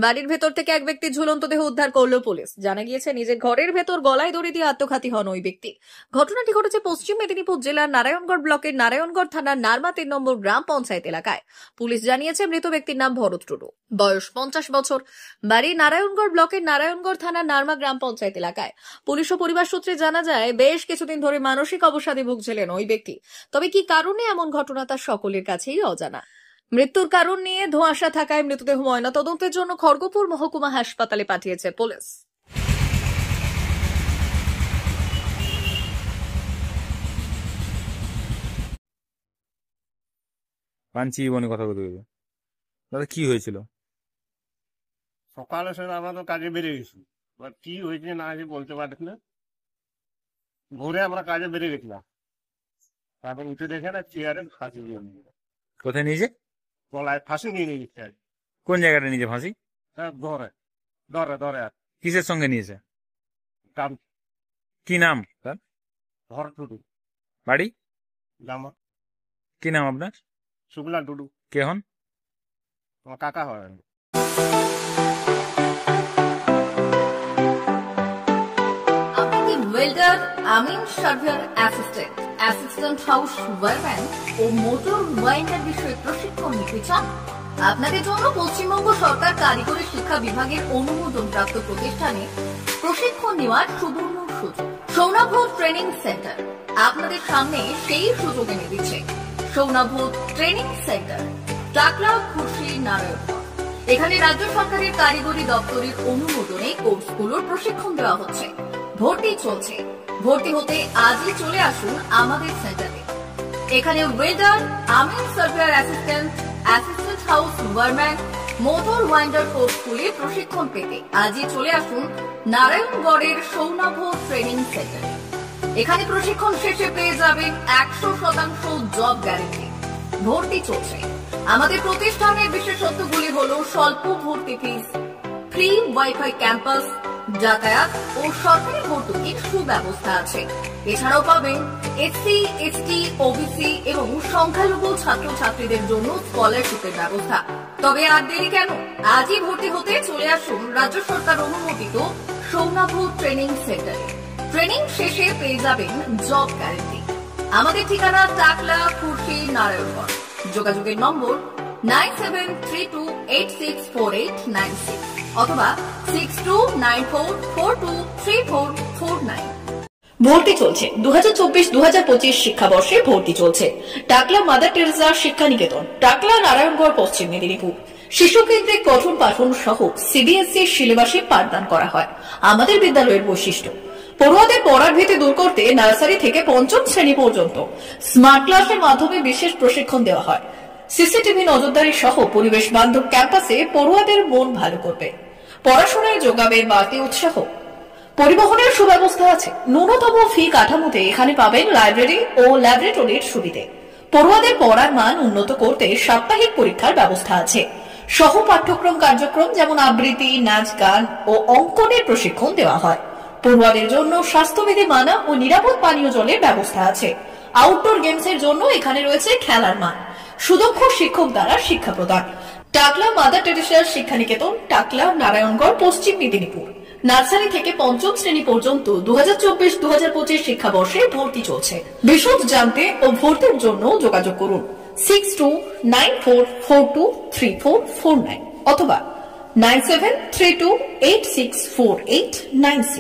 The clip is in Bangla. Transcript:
বাড়ির ভেতর থেকে এক ব্যক্তির ঝুলন্ত দেহ উদ্ধার করল পুলিশ। জানা গিয়েছে, নিজের ঘরের ভেতর গলায় দড়ি দিয়ে আত্মঘাতী হন ওই ব্যক্তি। ঘটনাটি ঘটেছে পশ্চিম মেদিনীপুর জেলার নারায়ণগড় ব্লকের নারায়ণগড় থানার নারমা 3 নম্বর গ্রাম পঞ্চায়েত এলাকায়। পুলিশ জানিয়েছে, মৃত ব্যক্তির নাম ভরত টুডু, বয়স 50 বছর, বাড়ি নারায়ণগড় ব্লকের নারায়ণগড় থানার নারমা গ্রাম পঞ্চায়েত এলাকায়। পুলিশ ও পরিবার সূত্রে জানা যায়, বেশ কিছুদিন ধরে মানসিক অবসাদে ভুগছিলেন ওই ব্যক্তি। তবে কি কারণে এমন ঘটনা তা সকলের কাছেই অজানা। মৃত্যুর কারণ নিয়ে ধোঁয়াশা থাকায় মৃতদেহ ময়নাতদন্তের জন্য খড়গপুর মহকুমা হাসপাতালে পাঠিয়েছে পুলিশ। পাঞ্চি জীবনে কথা বলতে গেলে দাদা কি হয়েছিল? সকালে সেটা আমরা তো কাজে বেরিয়ে গেছি, এবার কি হয়েছে না হয়েছে বলতে পারছি না। ভোরে আমরা কাজে বেরিয়ে গেছিলাম, তারপর উঠে দেখে না চেয়ারে ফাঁসি দিয়ে নিয়ে, কোথায় নিয়েছে? গলায় ফাঁসি নিয়ে নিয়েছে। কোন জায়গাটা নিয়েছে ফাঁসি? ধরে ধরে ধরে আর কিসের সঙ্গে নিয়েছে? কাম কি নাম তার? ধর টুডু, বাড়ি জামা। কি নাম আপনার? শুক্লা টুডু। কে হন? তোমার কাকা হয়। ওয়েল্ডার, আমিন surveyor assistant, assistant house wireman ও মোটর ওয়াইন্ডার বিষয়ে প্রশিক্ষণ নিতে চান? আপনাদের জন্য পশ্চিমবঙ্গ সরকার কারিগরি শিক্ষা বিভাগের অনুমোদনপ্রাপ্ত প্রতিষ্ঠানে প্রশিক্ষণ নেওয়ার সুবর্ণ সুযোগ। সৌনাভ ট্রেনিং সেন্টার আপনাদের সামনে সেই সুযোগ এনে দিচ্ছে। সৌনাভ ট্রেনিং সেন্টার, টাকলা, খুশি, নারায়ণগড়। এখানে রাজ্য সরকারের কারিগরি দপ্তরের অনুমোদনে কোর্সগুলোর প্রশিক্ষণ দেওয়া হচ্ছে। ভর্তি চলছে। ভর্তি হতে আজই চলে আসুন আমাদের সেন্টারে। এখানে ওয়েল্ডার, আমিন surveyor assistant, assistant house wireman, motor winder কোর্সগুলি প্রশিক্ষণ পেতে আজই চলে আসুন নারায়ণগড়ের সৌনাভ ট্রেনিং সেন্টারে। এখানে প্রশিক্ষণ শেষে পেয়ে যাবেন 100% জব গ্যারেন্টি। ভর্তি চলছে। আমাদের প্রতিষ্ঠানের বিশেষত্বগুলি হলো স্বল্প ভর্তি ফিস, ফ্রি ওয়াইফাই ক্যাম্পাস, যাতায়াত ও সরকারি ভর্তুকির সুব্যবস্থা আছে। এছাড়াও পাবেন এসসি, এসটি, ওবিসি এবং সংখ্যালঘু ছাত্রছাত্রীদের জন্য স্কলারশিপের ব্যবস্থা। তবে আর দেরি কেন, আজই ভর্তি হতে চলে আসুন রাজ্য সরকার অনুমোদিত সৌনাভ ট্রেনিং সেন্টারে। ট্রেনিং শেষে পেয়ে যাবেন জব গ্যারেন্টি। আমাদের ঠিকানা টাকলা, খুশি, নারায়ণগড়। যোগাযোগের নম্বর 9732864896 অথবা 6294423449। ভর্তি চলছে। 2024-2025 শিক্ষাবর্ষে ভর্তি চলছে। টাকলা মাদার টেরেসা শিক্ষা নিকেতন, টাকলা, নারায়ণগড়, পশ্চিম মেদিনীপুর। শিশু কেন্দ্রিক পঠন পাঠন সহ সিবিএসই সিলেবাসে পাঠদান করা হয়। আমাদের বিদ্যালয়ের বৈশিষ্ট্য: পড়ুয়াদের পড়ার ভীতি দূর করতে নার্সারি থেকে পঞ্চম শ্রেণী পর্যন্ত স্মার্ট ক্লাসের মাধ্যমে বিশেষ প্রশিক্ষণ দেওয়া হয়। সিসিটিভি নজরদারি সহ পরিবেশ বান্ধব ক্যাম্পাসে পড়ুয়াদের মন ভালো করবে। পড়াশোনায় যোগাবে বাড়তি উৎসাহ। পরিবহনের সুব্যবস্থা আছে। ন্যূনতম ফি কাঠামোতে এখানে পাবেন লাইব্রেরি ও ল্যাবরেটরির সুবিধে। পড়ুয়াদের পড়ার মান উন্নত করতে সাপ্তাহিক পরীক্ষার ব্যবস্থা আছে। সহ পাঠ্যক্রম কার্যক্রম যেমন আবৃত্তি, নাচ, গান ও অঙ্কনের প্রশিক্ষণ দেওয়া হয়। পড়ুয়াদের জন্য স্বাস্থ্যবিধি মানা ও নিরাপদ পানীয় জলের ব্যবস্থা আছে। আউটডোর গেমসের জন্য এখানে রয়েছে খেলার মাঠ। সুদক্ষ শিক্ষক দ্বারা শিক্ষা প্রদান। টাকলা মাদার টেরেসা শিক্ষা নিকেতন, টাকলা, নারায়ণগড়, পশ্চিম মেদিনীপুর। নার্সারি থেকে পঞ্চম শ্রেণী পর্যন্ত 2024-2025 শিক্ষাবর্ষে ভর্তি চলছে। বিশদ জানতে ও ভর্তির জন্য যোগাযোগ করুন 6294423449 অথবা 9732864896।